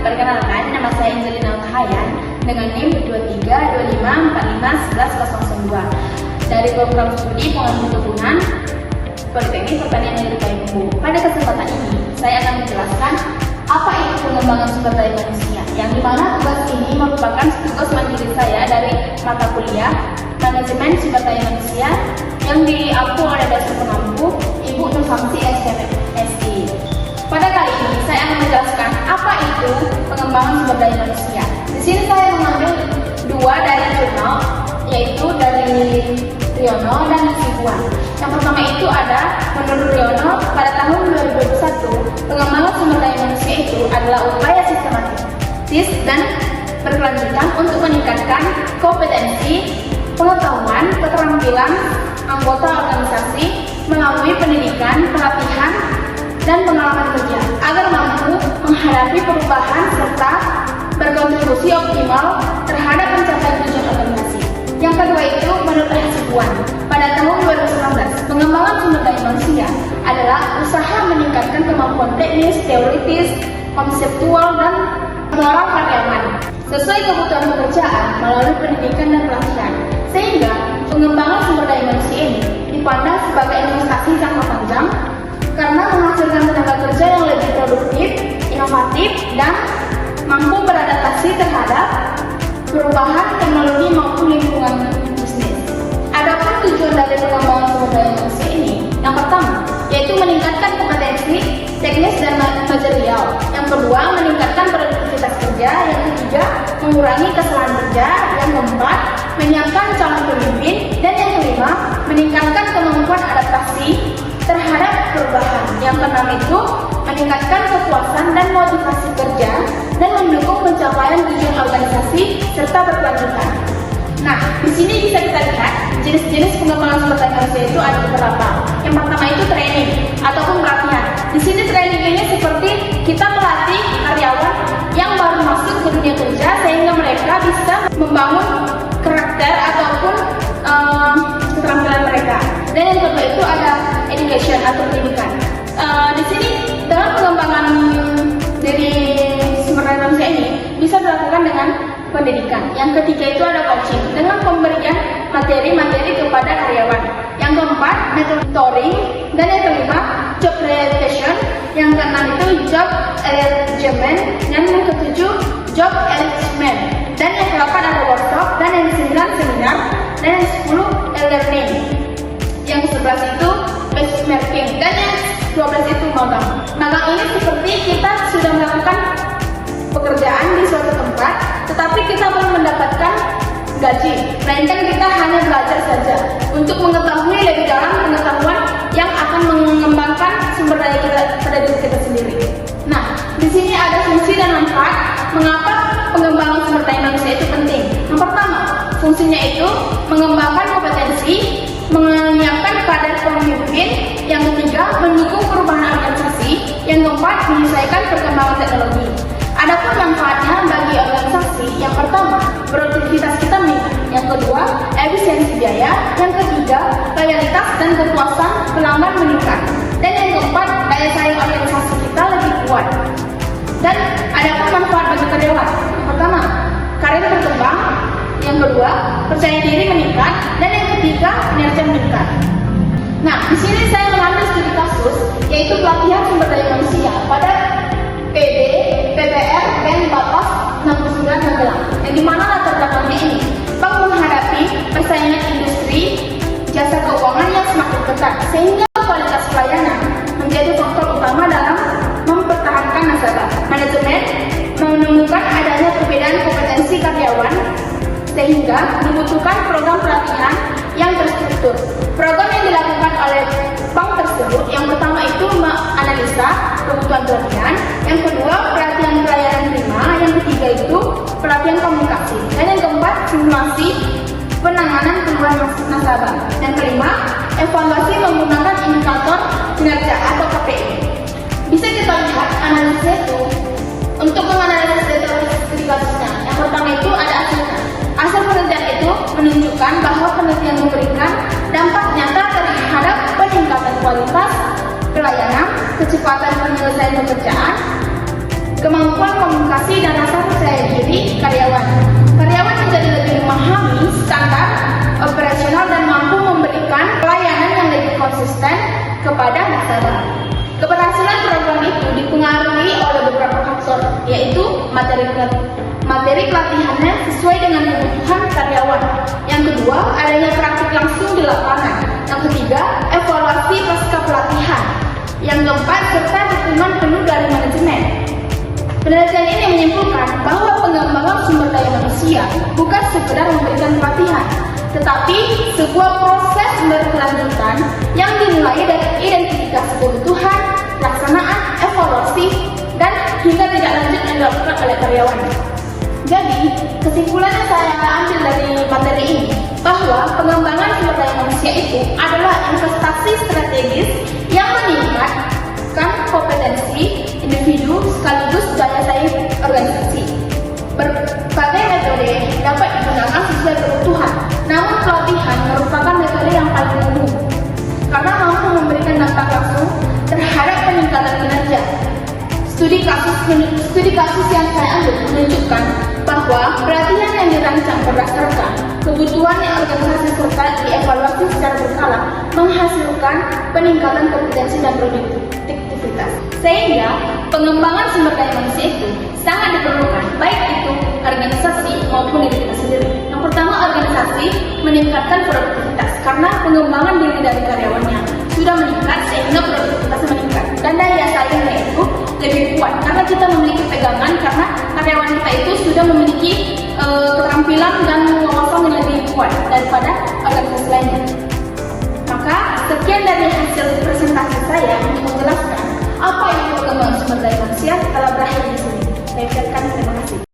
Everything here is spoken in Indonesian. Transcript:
Perkenalkan, nama saya Angelina Kahayan dengan NIM 2325451102 dari program studi pengembangan kebunan Politeknik Pertanian dan Agrikultur. Pada kesempatan ini, saya akan menjelaskan apa itu pengembangan sumber daya manusia, yang dimana tugas ini merupakan tugas mandiri saya dari mata kuliah Manajemen Sumber Daya Manusia yang diampu oleh dosen pengampu Ibu Nursamsi SI. Pada kali ini saya akan menjelaskan apa itu pengembangan sumber daya manusia. Di sini saya mengambil dua dari jurnal, yaitu dari Riono dan Sibuan. Yang pertama itu ada, menurut Riono, pada tahun 2021, pengembangan sumber daya manusia itu adalah upaya sistematis dan berkelanjutan untuk meningkatkan kompetensi, pengetahuan, keterampilan anggota organisasi melalui pendidikan, pelatihan, dan pengalaman kerja agar mampu menghadapi perubahan serta berkontribusi optimal terhadap pencapaian tujuan organisasi. Yang kedua itu menurut Hasibuan, pada tahun 2019, pengembangan sumber daya manusia adalah usaha meningkatkan kemampuan teknis, teoritis, konseptual, dan moral karyawan sesuai kebutuhan pekerjaan melalui pendidikan dan pelatihan, sehingga pengembangan sumber daya manusia ini dipandang sebagai investasi jangka panjang karena menghasilkan tenaga kerja yang lebih produktif, inovatif, dan mampu beradaptasi terhadap perubahan teknologi maupun lingkungan bisnis. Adapun tujuan dari pengembangan sumber daya manusia ini, yang pertama, yaitu meningkatkan kompetensi teknis dan manajerial. Yang kedua, meningkatkan produktivitas kerja. Yang ketiga, mengurangi kesalahan kerja. Yang keempat, menyiapkan calon pemimpin. Dan yang kelima, meningkatkan kemampuan adaptasi terhadap perubahan. Yang keenam itu meningkatkan kepuasan dan motivasi kerja dan mendukung pencapaian tujuan organisasi serta berkelanjutan. Nah, di sini bisa kita lihat jenis-jenis pengembangan sumber daya manusia itu ada beberapa. Yang pertama itu training ataupun pelatihan. Di sini training ini seperti kita melatih karyawan yang baru masuk ke dunia kerja sehingga mereka bisa membangun karakter ataupun keterampilan mereka. Dan yang kedua itu ada education atau pendidikan. Di sini dalam pengembangan dari sumber daya manusia ini bisa dilakukan dengan pendidikan. Yang ketiga itu ada coaching dengan pemberian materi-materi kepada karyawan. Yang keempat, mentoring. Dan yang kelima, job creation. Yang keenam itu job engagement. Dan yang ketujuh, job enrichment. Dan yang ke-8 ada workshop. Dan yang ke-9 seminar. Dan yang ke-10 e-learning. Yang ke-11 itu benchmarking. Dan yang ke-12 itu magang. Magang ini seperti kita sudah melakukan pekerjaan di suatu tempat, tetapi kita belum mendapatkan gaji, melainkan kita hanya belajar saja untuk mengetahui lebih dalam pengetahuan yang akan mengembangkan sumber daya kita pada diri kita sendiri. Nah, di sini ada fungsi dan manfaat mengapa pengembangan sumber daya manusia itu penting. Yang pertama, fungsinya itu mengembangkan kompetensi, menyiapkan kader pemimpin. Yang ketiga, mendukung perubahan organisasi. Yang keempat, menyesuaikan perkembangan teknologi. Adapun manfaatnya bagi organisasi, yang pertama, produktivitas kita meningkat. Yang kedua, efisiensi biaya. Yang ketiga, loyalitas dan kepuasan pelanggan meningkat. Dan yang keempat, daya saing organisasi kita lebih kuat. Dan adapun manfaat bagi karyawan, yang pertama, karir berkembang. Yang kedua, percaya diri meningkat. Dan yang ketiga, kinerja meningkat. Nah, di sini saya mengambil studi kasus, yaitu pelatihan sumber daya manusia pada PD, PPR, dan Bapas 69 Magelang. Yang dimana latar belakangnya ini, bank menghadapi persaingan industri jasa keuangan yang semakin ketat, sehingga kualitas pelayanan menjadi faktor utama dalam mempertahankan nasabah. Manajemen menemukan adanya perbedaan kompetensi karyawan, sehingga dibutuhkan program pelatihan yang terstruktur. Program yang dilakukan oleh bank tersebut, yang pertama itu menganalisa kebutuhan pelatihan, yang kedua pelatihan pelayanan prima, yang ketiga itu pelatihan komunikasi, dan yang keempat simulasi penanganan keluhan nasabah, yang kelima evaluasi menggunakan indikator kinerja atau KPI. Bisa kita lihat analisis itu untuk menganalisis data studi kasusnya. Yang pertama itu ada hasilnya. Hasil penelitian itu menunjukkan bahwa penelitian memberikan dampak nyata terhadap peningkatan kualitas pelayanan, kecepatan penyelesaian pekerjaan, kemampuan komunikasi motivasi dan rasa percaya diri karyawan. Karyawan menjadi lebih memahami standar operasional dan mampu memberikan pelayanan yang lebih konsisten kepada nasabah. Keberhasilan program itu dipengaruhi oleh beberapa faktor, yaitu materi pelatihannya sesuai dengan kebutuhan karyawan. Yang kedua, adanya praktik langsung di lapangan. Yang ketiga, evaluasi pasca pelatihan. Yang keempat, serta dukungan penuh dari manajemen. Penelitian ini menyimpulkan bahwa pengembangan sumber daya manusia bukan sekedar memberikan pelatihan, tetapi sebuah proses berkelanjutan yang dimulai dari identifikasi kebutuhan, pelaksanaan, evaluasi, dan hingga tidak lanjut yang dilakukan oleh karyawan. Jadi, kesimpulan yang saya ambil dari materi ini bahwa pengembangan sumber daya manusia itu adalah investasi strategis yang meningkatkan kompetensi individu sekaligus daya saing organisasi. Berbagai metode dapat digunakan sesuai kebutuhan, namun pelatihan merupakan metode yang paling umum karena mampu memberikan dampak langsung terhadap peningkatan kinerja. Studi kasus yang saya ambil menunjukkan bahwa pelatihan yang dirancang berdasarkan kebutuhan organisasi serta dievaluasi secara berkala menghasilkan peningkatan kompetensi dan produktivitas. Sehingga pengembangan sumber daya manusia itu sangat diperlukan, baik itu organisasi maupun diri kita sendiri. Yang pertama, organisasi meningkatkan produktivitas karena pengembangan diri dari karyawannya sudah meningkat sehingga produktivitas meningkat, dan daya saingnya itu lebih kuat karena kita memiliki pegangan karena karyawan kita itu sudah memiliki keterampilan dan wawasan yang lebih kuat daripada organisasi lainnya. Maka sekian dari hasil presentasi saya untuk menjelaskan apa itu pengembangan sumber daya manusia telah berakhir di sini. Saya